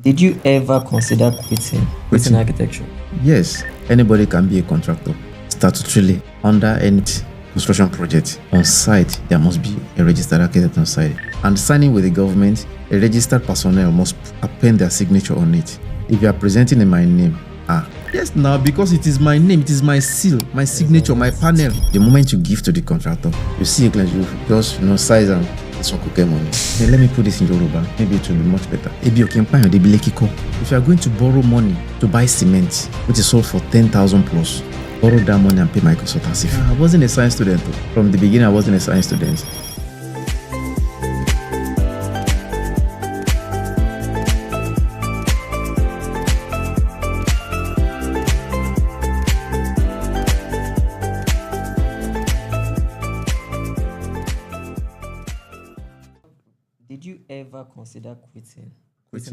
Did you ever consider quitting architecture? Yes, anybody can be a contractor. Statutorily, under any construction project on site, there must be a registered architect on site. And signing with the government, a registered personnel must append their signature on it. If you are presenting in my name, yes, now because it is my name, it is my seal, my signature, my panel. The moment you give to the contractor, you see a client, you just size and money. Then let me put this in Yoruba. Maybe it will be much better. If you are going to borrow money to buy cement, which is sold for 10,000 plus, borrow that money and pay my consultancy fee. I wasn't a science student. From the beginning, I wasn't a science student. Did you ever consider quitting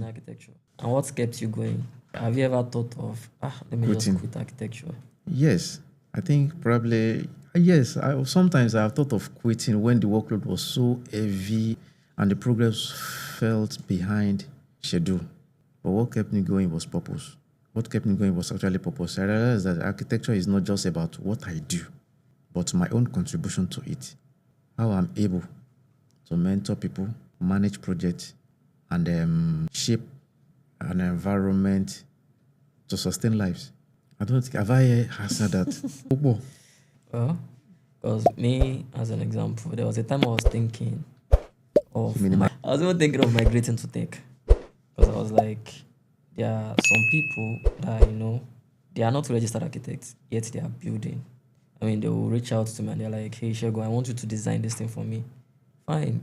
architecture? And what kept you going? Have you ever thought of, let me just quit architecture? Yes, I think probably, yes. Sometimes I have thought of quitting when the workload was so heavy and the progress felt behind schedule. But what kept me going was purpose. What kept me going was actually purpose. I realized that architecture is not just about what I do, but my own contribution to it. How I'm able to mentor people, manage projects, and shape an environment to sustain lives. I don't think, have I answered that? Well, because me, as an example, there was a time I was thinking of, I was even thinking of migrating to tech. Because I was like, there are some people that, they are not registered architects, yet they are building. I mean, they will reach out to me and they're like, hey, Shego, I want you to design this thing for me. Fine.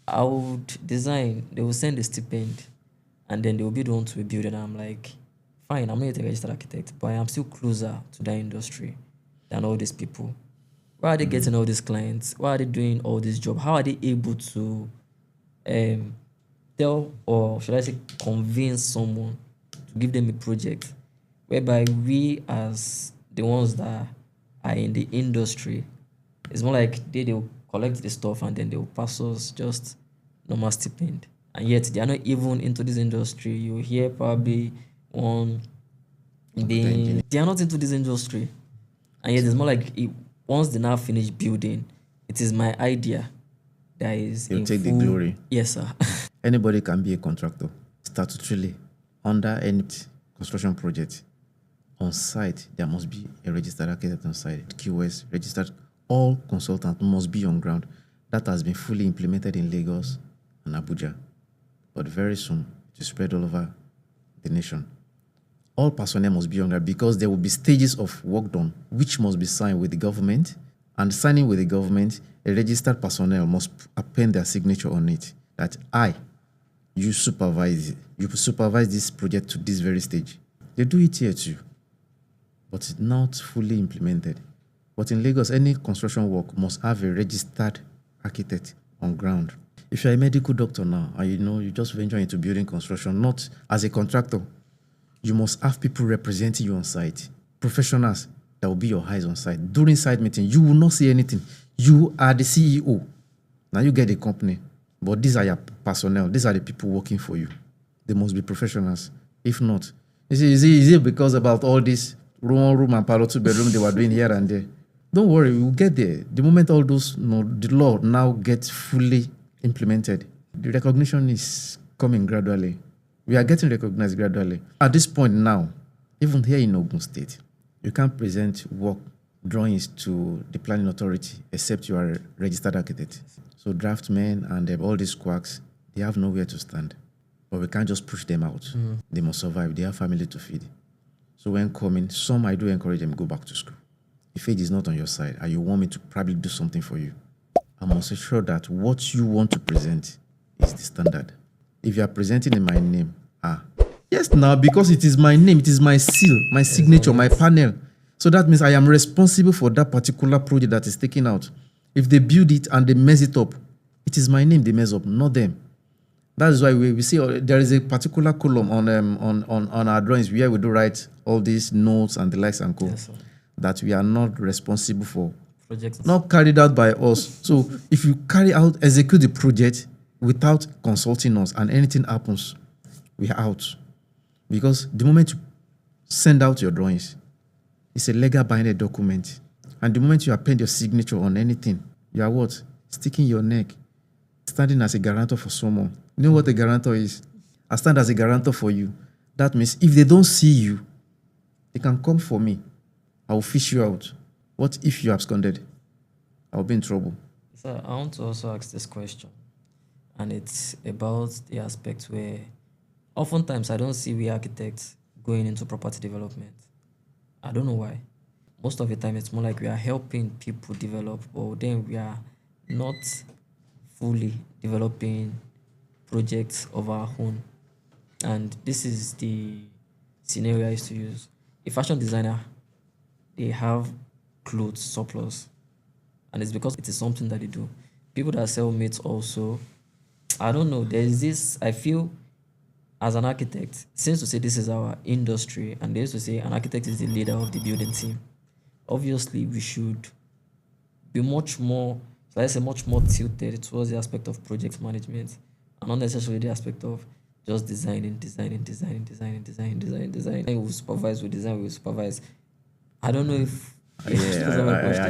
I would design, they will send a stipend, and then they will be the one to be building. I'm like, fine, I'm not a registered architect, but I am still closer to that industry than all these people. Where are they getting all these clients? Why are they doing all this job? How are they able to tell, or should I say convince someone to give them a project whereby we as the ones that are in the industry, it's more like they'll collect the stuff and then they'll pass us just normal stipend. And yet they are not even into this industry. You hear probably one being, they are not into this industry. And yet it's more like once they now finish building, it is my idea that is you take the glory. Yes, sir. Anybody can be a contractor. Statutorily, under any construction project on site, there must be a registered architect on site. QS registered. All consultants must be on ground. That has been fully implemented in Lagos and Abuja. But very soon, it will spread all over the nation. All personnel must be on ground because there will be stages of work done, which must be signed with the government. And signing with the government, a registered personnel must append their signature on it. That you supervise it. You supervise this project to this very stage. They do it here too, but it's not fully implemented. But in Lagos, any construction work must have a registered architect on ground. If you're a medical doctor now, and you just venture into building construction, not as a contractor, you must have people representing you on site, professionals that will be your eyes on site. During site meeting, you will not see anything. You are the CEO. Now you get the company, but these are your personnel. These are the people working for you. They must be professionals. If not, is it because about all this room and parlor 2-bedroom they were doing here and there? Don't worry, we'll get there. The moment all those, the law now gets fully implemented, the recognition is coming gradually. We are getting recognized gradually. At this point now, even here in Ogun State, you can't present work drawings to the planning authority except you are a registered architect. So draftsmen and all these quacks, they have nowhere to stand. But we can't just push them out. They must survive. They have family to feed. So when coming, some I do encourage them to go back to school. If it is not on your side and you want me to probably do something for you, I must ensure that what you want to present is the standard. If you are presenting in my name, yes, now because it is my name, it is my seal, my signature, my panel. So that means I am responsible for that particular project that is taken out. If they build it and they mess it up, it is my name they mess up, not them. That is why we see there is a particular column on our drawings where we do write all these notes and the likes and co. Yes, that we are not responsible for. Projects. Not carried out by us. So if you execute the project without consulting us and anything happens, we are out. Because the moment you send out your drawings, it's a legal binding document. And the moment you append your signature on anything, you are what? Sticking your neck, standing as a guarantor for someone. You know what a guarantor is? I stand as a guarantor for you. That means if they don't see you, they can come for me. I will fish you out. What if you absconded? I will be in trouble. So I want to also ask this question, and it's about the aspect where oftentimes I don't see we architects going into property development. I don't know why. Most of the time, it's more like we are helping people develop, but then we are not fully developing projects of our own. And this is the scenario I used to use. A fashion designer, they have clothes surplus, and it's because it is something that they do. People that sell mates also, I don't know, there's this, I feel as an architect, since to say this is our industry, and they used to say an architect is the leader of the building team, obviously we should be much more, so I say much more tilted towards the aspect of project management and not necessarily the aspect of just designing. We will supervise, we design, we will supervise. I don't know if I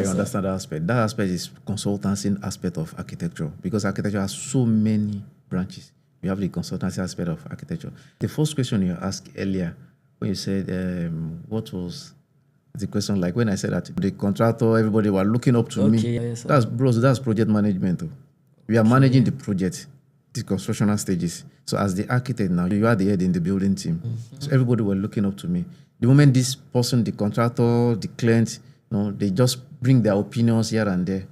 understand that aspect. That aspect is consultancy aspect of architecture, because architecture has so many branches. You have the consultancy aspect of architecture. The first question you asked earlier, when you said, what was the question? Like when I said that the contractor, everybody were looking up to me. Yes, that's project management. We are managing the project, the constructional stages. So as the architect now, you are the head in the building team. Mm-hmm. So everybody were looking up to me. The moment this person, the contractor, the client, they just bring their opinions here and there.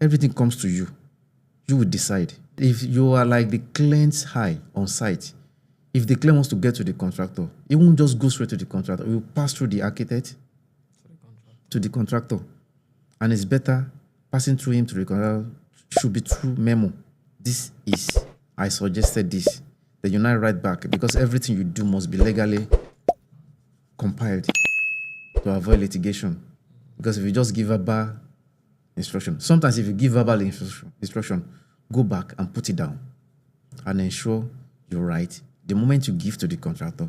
Everything comes to you. You will decide. If you are like the client's eye on site, if the client wants to get to the contractor, it won't just go straight to the contractor. It will pass through the architect to the contractor. And it's better passing through him to the contractor should be through memo. This is, I suggested this. Then you now write back, because everything you do must be legally compiled to avoid litigation. Because if you just give verbal instruction, sometimes if you give verbal instruction, go back and put it down and ensure you're right. The moment you give to the contractor,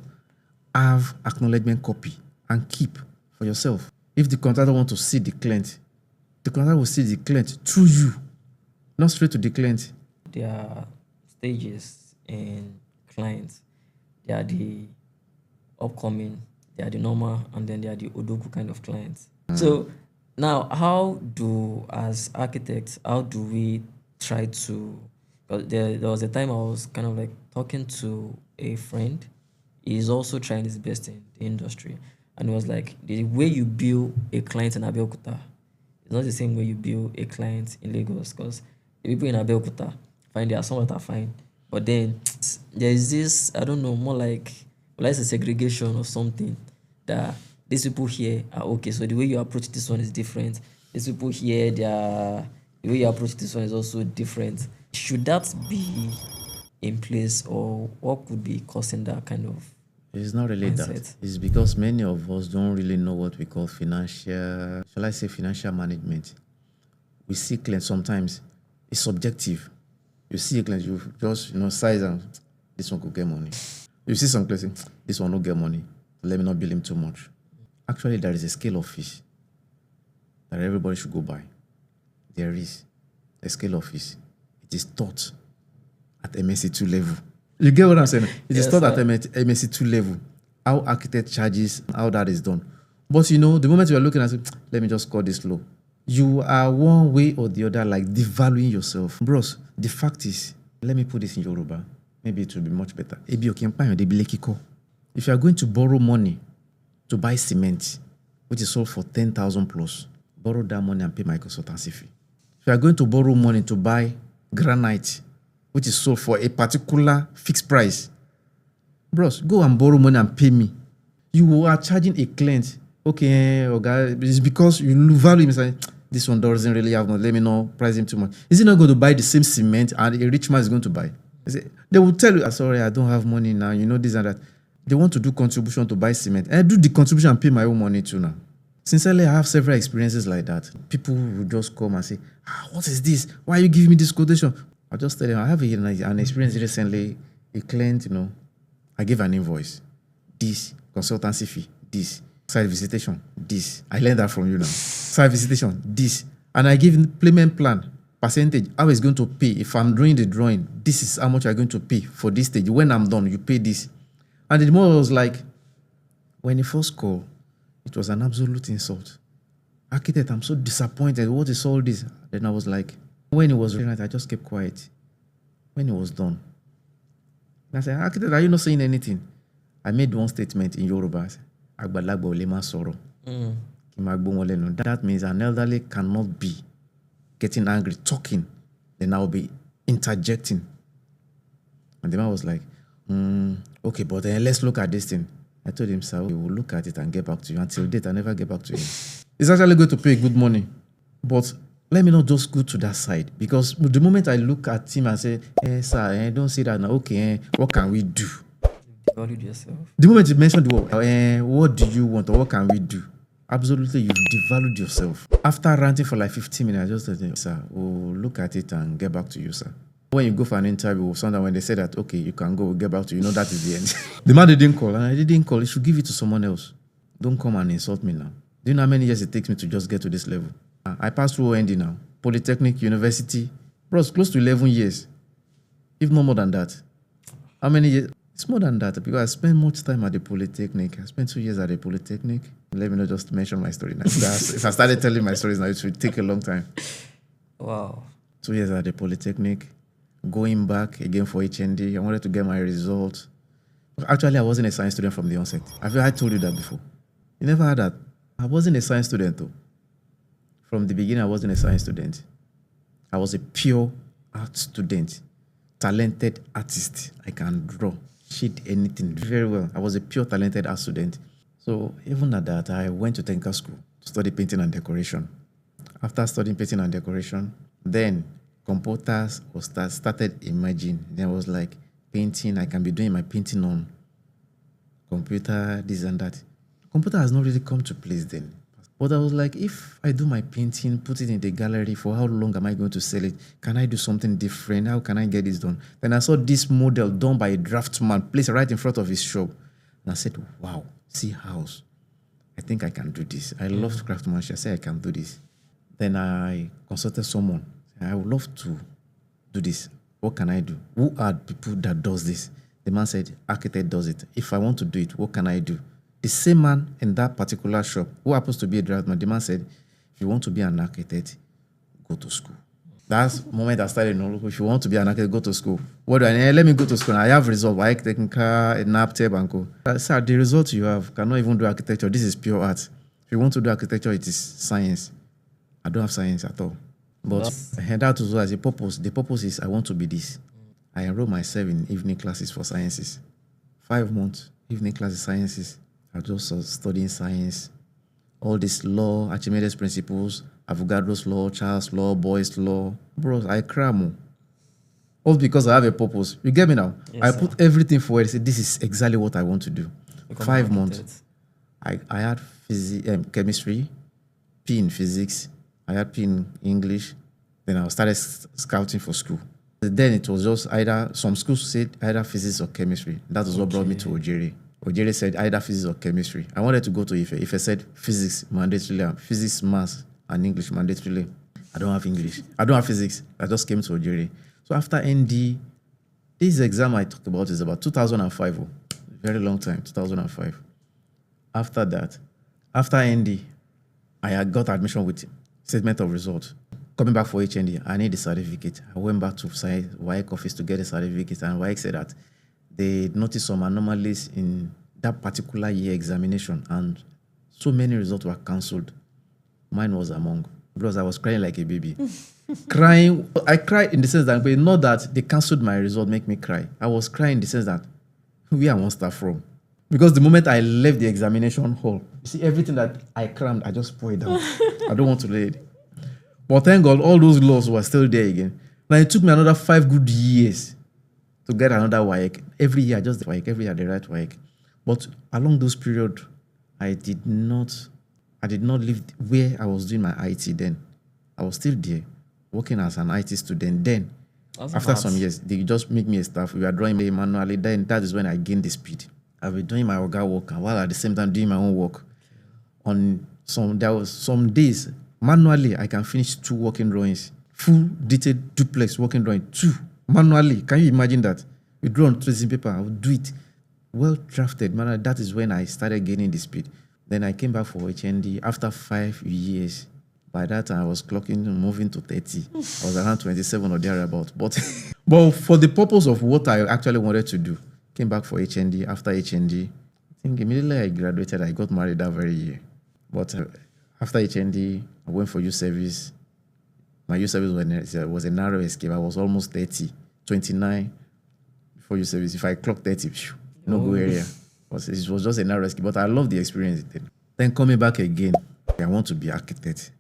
have acknowledgement copy and keep for yourself. If the contractor wants to see the client will see the client through you, not straight to the client. There are stages in clients. There are the upcoming, they are the normal, and then they are the Odogu kind of clients. So now, as architects, how do we try to, there was a time I was kind of like talking to a friend. He's also trying his best in the industry. And it was like, the way you build a client in Abeokuta is not the same way you build a client in Lagos, because the people in Abeokuta, fine, there are some that are fine. But then there is this, I don't know, more like a segregation or something, that these people here are okay. So the way you approach this one is different. These people here, the way you approach this one is also different. Should that be in place, or what could be causing that kind of It's not really mindset? That. It's because many of us don't really know what we call financial management. We see clients sometimes, it's subjective. You see a client, you just size and this one could get money. You see some clients, this one will get money. Let me not bill him too much. Actually, there is a scale of fish that everybody should go by. There is a scale of fish. It is taught at MSc2 level. You get what I'm saying? It is taught at MSc2 level, how architect charges, how that is done. But the moment you are looking at it, let me just call this low. You are one way or the other like devaluing yourself. Bros, the fact is, let me put this in Yoruba. Maybe it will be much better. If you are going to borrow money to buy cement, which is sold for 10,000 plus, borrow that money and pay my consultancy fee. If you are going to borrow money to buy granite, which is sold for a particular fixed price, bros, go and borrow money and pay me. You are charging a client, okay, it's because you value him. This one doesn't really have money, let me not price him too much. Is he not going to buy the same cement and a rich man is going to buy? They will tell you, sorry, I don't have money now, this and that. They want to do contribution to buy cement. I do the contribution and pay my own money too now. Sincerely, I have several experiences like that. People will just come and say, what is this? Why are you giving me this quotation? I'll just tell them, I have an experience recently. A client, I gave an invoice. This, consultancy fee, this, site visitation, this. I learned that from you now. Site visitation, this. And I give payment plan, percentage, how it's going to pay. If I'm doing the drawing, this is how much I'm going to pay for this stage. When I'm done, you pay this. And the more was like, when he first called, it was an absolute insult. Architect, I'm so disappointed. What is all this? Then I was like, when it was right, I just kept quiet. When it was done, I said, architect, are you not saying anything? I made one statement in Yoruba. Agbalagba o le ma sọ̀rọ̀. Kí ma gbọ́ wọn lẹ́nu. That means an elderly cannot be getting angry, talking. Then I'll be interjecting. And the man was like, okay, but let's look at this thing. I told him, sir, we will look at it and get back to you. Until date, I never get back to him. He's actually going to pay good money. But let me not just go to that side. Because the moment I look at him and say, sir, don't say that now. Okay, what can we do? You devalued yourself. The moment you mentioned the word, what do you want or what can we do? Absolutely, you've devalued yourself. After ranting for like 15 minutes, I just said, sir, we'll look at it and get back to you, sir. When you go for an interview, sometimes when they say that, okay, you can go, we'll get back to you, that is the end. The man didn't call, and I didn't call. You should give it to someone else. Don't come and insult me now. Do you know how many years it takes me to just get to this level? I passed through OND now. Polytechnic, university. Bro, it's close to 11 years. If not more than that. How many years? It's more than that because I spent much time at the Polytechnic. I spent 2 years at the Polytechnic. Let me not just mention my story now. If I started telling my stories now, it would take a long time. Wow. 2 years at the Polytechnic. Going back again for HND. I wanted to get my results. Actually, I wasn't a science student from the onset. I told you that before. You never heard that? I wasn't a science student though. From the beginning, I wasn't a science student. I was a pure art student. Talented artist. I can draw, shade anything very well. I was a pure talented art student. So even at that, I went to technical school to study painting and decoration. After studying painting and decoration, then computers started emerging. Then I was like, painting, I can be doing my painting on computer, this and that. Computer has not really come to place then. But I was like, if I do my painting, put it in the gallery, for how long am I going to sell it? Can I do something different? How can I get this done? Then I saw this model done by a draftsman placed right in front of his shop. And I said, wow, see house. I think I can do this. I love craftsmanship. I said, I can do this. Then I consulted someone. I would love to do this. What can I do? Who are people that does this? The man said, architect does it. If I want to do it, what can I do? The same man in that particular shop, who happens to be a draftsman, the man said, if you want to be an architect, go to school. That's the moment I started, if you want to be an architect, go to school. What do I need? Let me go to school. I have results. I take car, NAPTEP, and go. Sir, the results you have cannot even do architecture. This is pure art. If you want to do architecture, it is science. I don't have science at all. But that was as a purpose. The purpose is I want to be this. I enrolled myself in evening classes for sciences. 5 months, evening classes, sciences. I just studying science. All this law, Archimedes principles, Avogadro's law, Charles' law, Boyle's law. Bro, I cram. All because I have a purpose. You get me now? Yes, I put everything forward. I said, this is exactly what I want to do. 5 months. I had chemistry, P in physics. I had P in English. Then I started scouting for school. Then it was just either, some schools said either physics or chemistry. That was what brought me to Ojere. Ojere said either physics or chemistry. I wanted to go to Ife. Ife said physics mandatorily, physics, maths, and English mandatorily. I don't have English. I don't have physics. I just came to Ojere. So after ND, this exam I talked about is about 2005. Very long time, 2005. After that, after ND, I had got admission with statement of results. Coming back for HND, I need the certificate. I went back to WAEC office to get a certificate, and WAEC said that they noticed some anomalies in that particular year examination, and so many results were cancelled. Mine was among. Because I was crying like a baby. Crying. I cried in the sense that, but not that they cancelled my result, make me cry. I was crying in the sense that, where I want to start from. Because the moment I left the examination hall, you see, everything that I crammed, I just pour it down. I don't want to lay it. But thank God, all those laws were still there again. Now, it took me another 5 good years to get another WAEC. Every year, just the WAEC. Every year, the right WAEC. But along those periods, I did not live where I was doing my IT then. I was still there, working as an IT student then. After some years, they just make me a staff. We are drawing manually. Then that is when I gained the speed. I've been doing my oga work and while at the same time doing my own work. There was some days manually I can finish 2 working drawings, full detailed duplex working drawing, 2 manually. Can you imagine that? We draw on tracing paper. I would do it well drafted. Man, that is when I started gaining the speed. Then I came back for HND after 5 years. By that time, I was moving to 30. I was around 27 or thereabout. But for the purpose of what I actually wanted to do, came back for HND. After HND, I think immediately I graduated, I got married that very year. But after HND, I went for youth service. My youth service was a narrow escape. I was almost 30, 29 before youth service. If I clocked 30, no go area. It was just a narrow escape. But I love the experience. Then coming back again, I want to be architect.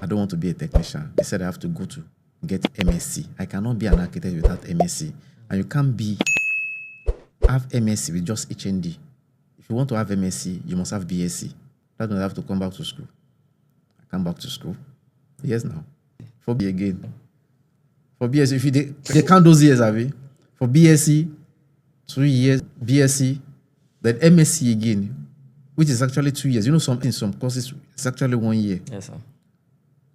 I don't want to be a technician. They said I have to go to get MSc. I cannot be an architect without MSc. And you can't have MSc with just HND. If you want to have MSc, you must have BSc. That means I have to come back to school. I come back to school. Yes, now. For B again. For BSc, if they count those years, have you? For BSc, 3 years, BSc, then MSc again, which is actually 2 years. You know, in some courses, it's actually 1 year. Yes, sir.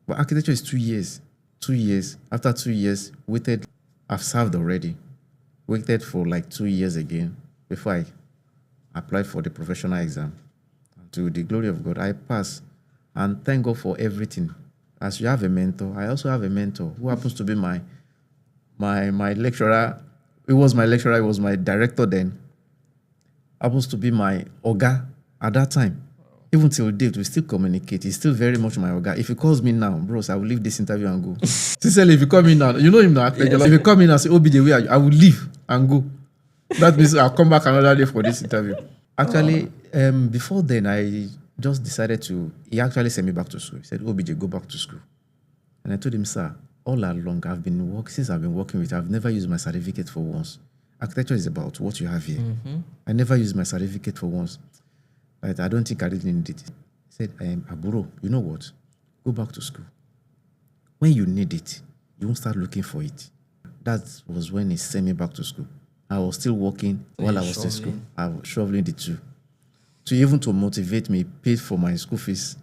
But architecture is 2 years. 2 years. After 2 years, I've served already. Waited for like 2 years again before I applied for the professional exam. To the glory of God, I passed. And thank God for everything. As you have a mentor, I also have a mentor who happens to be my lecturer. It was my lecturer, it was my director then. Happens to be my oga at that time. Even till date, we still communicate. He's still very much my oga. If he calls me now, bros, I will leave this interview and go. Sincerely, if you call me now, you know him now. Yes. If you call me now and say, OBJ, where are you? I will leave and go. That means I'll come back another day for this interview. Actually, before then, I just decided he actually sent me back to school. He said, OBJ, go back to school. And I told him, sir, all along, since I've been working with, I've never used my certificate for once. Architecture is about what you have here. Mm-hmm. I never used my certificate for once. But I don't think I really need it. He said, Aburo, you know what? Go back to school. When you need it, you won't start looking for it. That was when he sent me back to school. I was still working while I was in school. I was shoveling the two. Even to motivate me, paid for my school fees.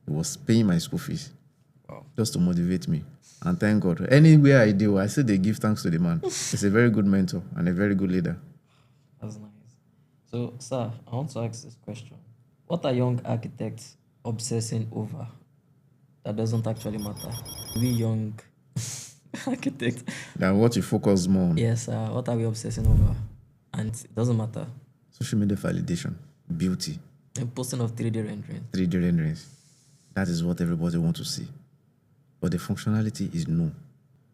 He was paying my school fees. Wow. Just to motivate me. And thank God. Anywhere I do, I say they give thanks to the man. He's a very good mentor and a very good leader. That's nice. So, sir, I want to ask this question. What are young architects obsessing over that doesn't actually matter? We young architects. Then what you focus more on? Yes, sir. What are we obsessing over? And it doesn't matter. Social media validation, beauty. And posting of 3D renderings. 3D renderings. That is what everybody wants to see. But the functionality is no.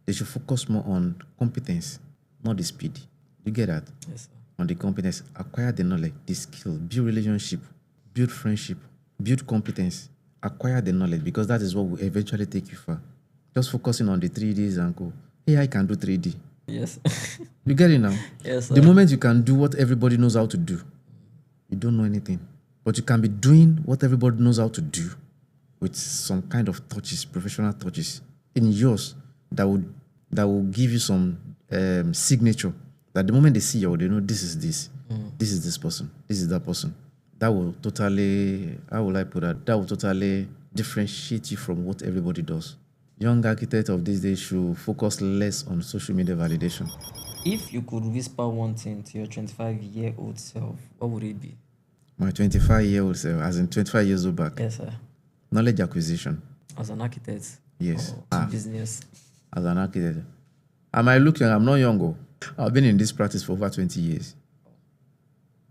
They should focus more on competence, not the speed. You get that? Yes, sir. On the competence, acquire the knowledge, the skill, build relationship, build friendship, build competence, acquire the knowledge, because that is what will eventually take you far. Just focusing on the 3Ds and go, hey, I can do 3D. Yes. You get it now? Yes, sir. The moment you can do what everybody knows how to do, you don't know anything. But you can be doing what everybody knows how to do with some kind of touches, professional touches in yours that will give you some signature. That the moment they see you, they know this is this person, this is that person. That will totally, how will I put that? That will totally differentiate you from what everybody does. Young architects of these days should focus less on social media validation. If you could whisper one thing to your 25-year-old self, what would it be? My 25-year-old self, as in 25 years old back. Yes, sir. Knowledge acquisition. As an architect? Yes. Business? As an architect. Am I looking? I'm not young. I've been in this practice for over 20 years.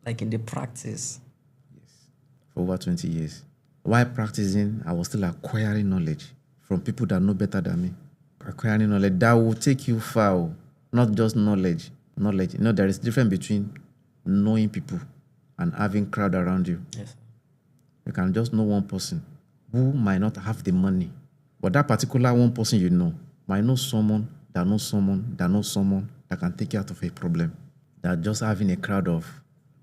Like in the practice? Yes. For over 20 years. While practicing, I was still acquiring knowledge from people that know better than me. Acquiring knowledge that will take you far. Not just knowledge. Knowledge. You know, there is a difference between knowing people and having crowd around you. Yes, sir. You can just know one person who might not have the money. But that particular one person you know might know someone that knows someone that knows someone that can take you out of a problem. That just having a crowd of,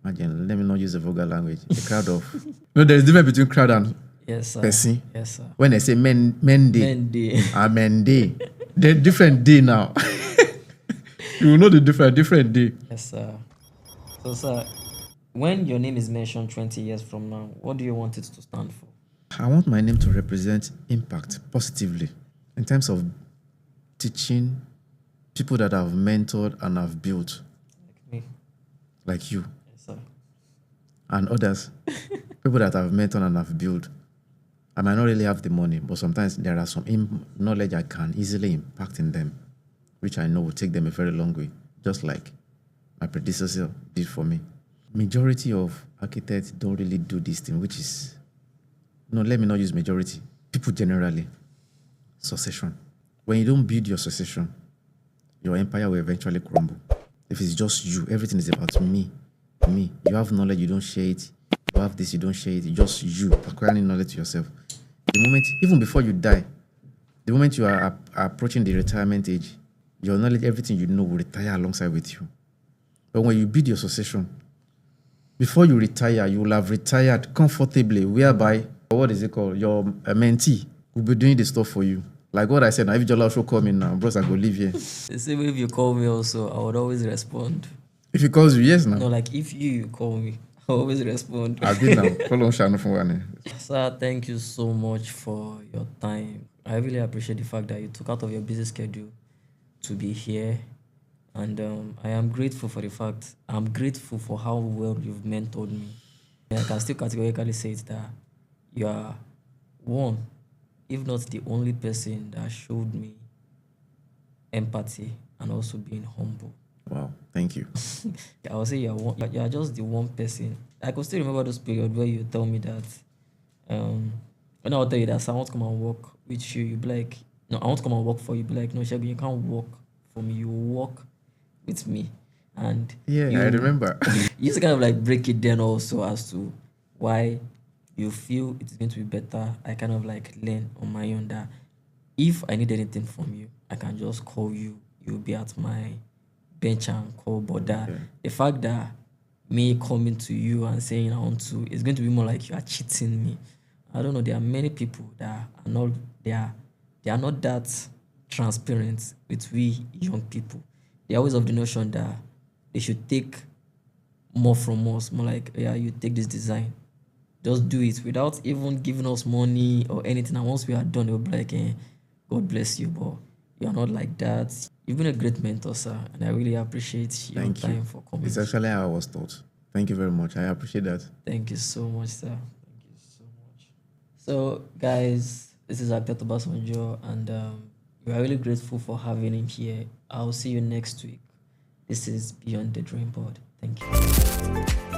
imagine, let me not use a vulgar language, a crowd of. No, there's a difference between crowd and person. Yes, sir. When I say men day. Men day. They're different day now. You will know the different day. Yes, sir. So, sir, when your name is mentioned 20 years from now, what do you want it to stand for? I want my name to represent impact positively in terms of teaching people that I've mentored and I've built, Like me. like you Yes, sir. and others, people that I've mentored and I've built. I might not really have the money, but sometimes there are some knowledge I can easily impact in them, which I know will take them a very long way, just like my predecessor did for me. Majority of architects don't really do this thing, which is, no, let me not use majority. People generally, succession. When you don't build your succession, your empire will eventually crumble. If it's just you, everything is about me. You have knowledge, you don't share it. You have this, you don't share it. It's just you acquiring knowledge to yourself. The moment, even before you die, the moment you are approaching the retirement age, your knowledge, everything you know will retire alongside with you. But when you build your succession, before you retire, you will have retired comfortably, whereby, what is it called? Your mentee will be doing the stuff for you. Like what I said, now if Jola should come in now, bros, I go live here. The same way if you call me also, I would always respond. If he calls you, yes, now. No, like if you call me, I always respond. I've been now. How long shall I for one? Sir, thank you so much for your time. I really appreciate the fact that you took out of your busy schedule to be here. And I am grateful for the fact, I'm grateful for how well you've mentored me. And I can still categorically say it that you are one, if not the only person that showed me empathy and also being humble. Wow, thank you. I would say you are just the one person. I could still remember those periods where you tell me that when I would tell you that I want to come and work with you, you'd be like, no, I want to come and work for you. You'd be like, no, Shebi, you can't work for me, you work with me. And yeah, I remember. You used to kind of like break it down also as to why you feel it's going to be better. I kind of like learn on my own that if I need anything from you, I can just call you. You'll be at my bench and call. But that the fact that me coming to you and saying I want to, it's going to be more like you are cheating me. I don't know. There are many people that are not they are not that transparent with we young people. They always have the notion that they should take more from us. More like, yeah, you take this design, just do it without even giving us money or anything. And once we are done, they'll be like, God bless you, but you're not like that. You've been a great mentor, sir, and I really appreciate your time for coming. It's actually how I was taught. Thank you very much. I appreciate that. Thank you so much, sir. Thank you so much. So, guys, this is Abet Obasanjo, and we are really grateful for having him here. I'll see you next week. This is Beyond the Dream Board. Thank you.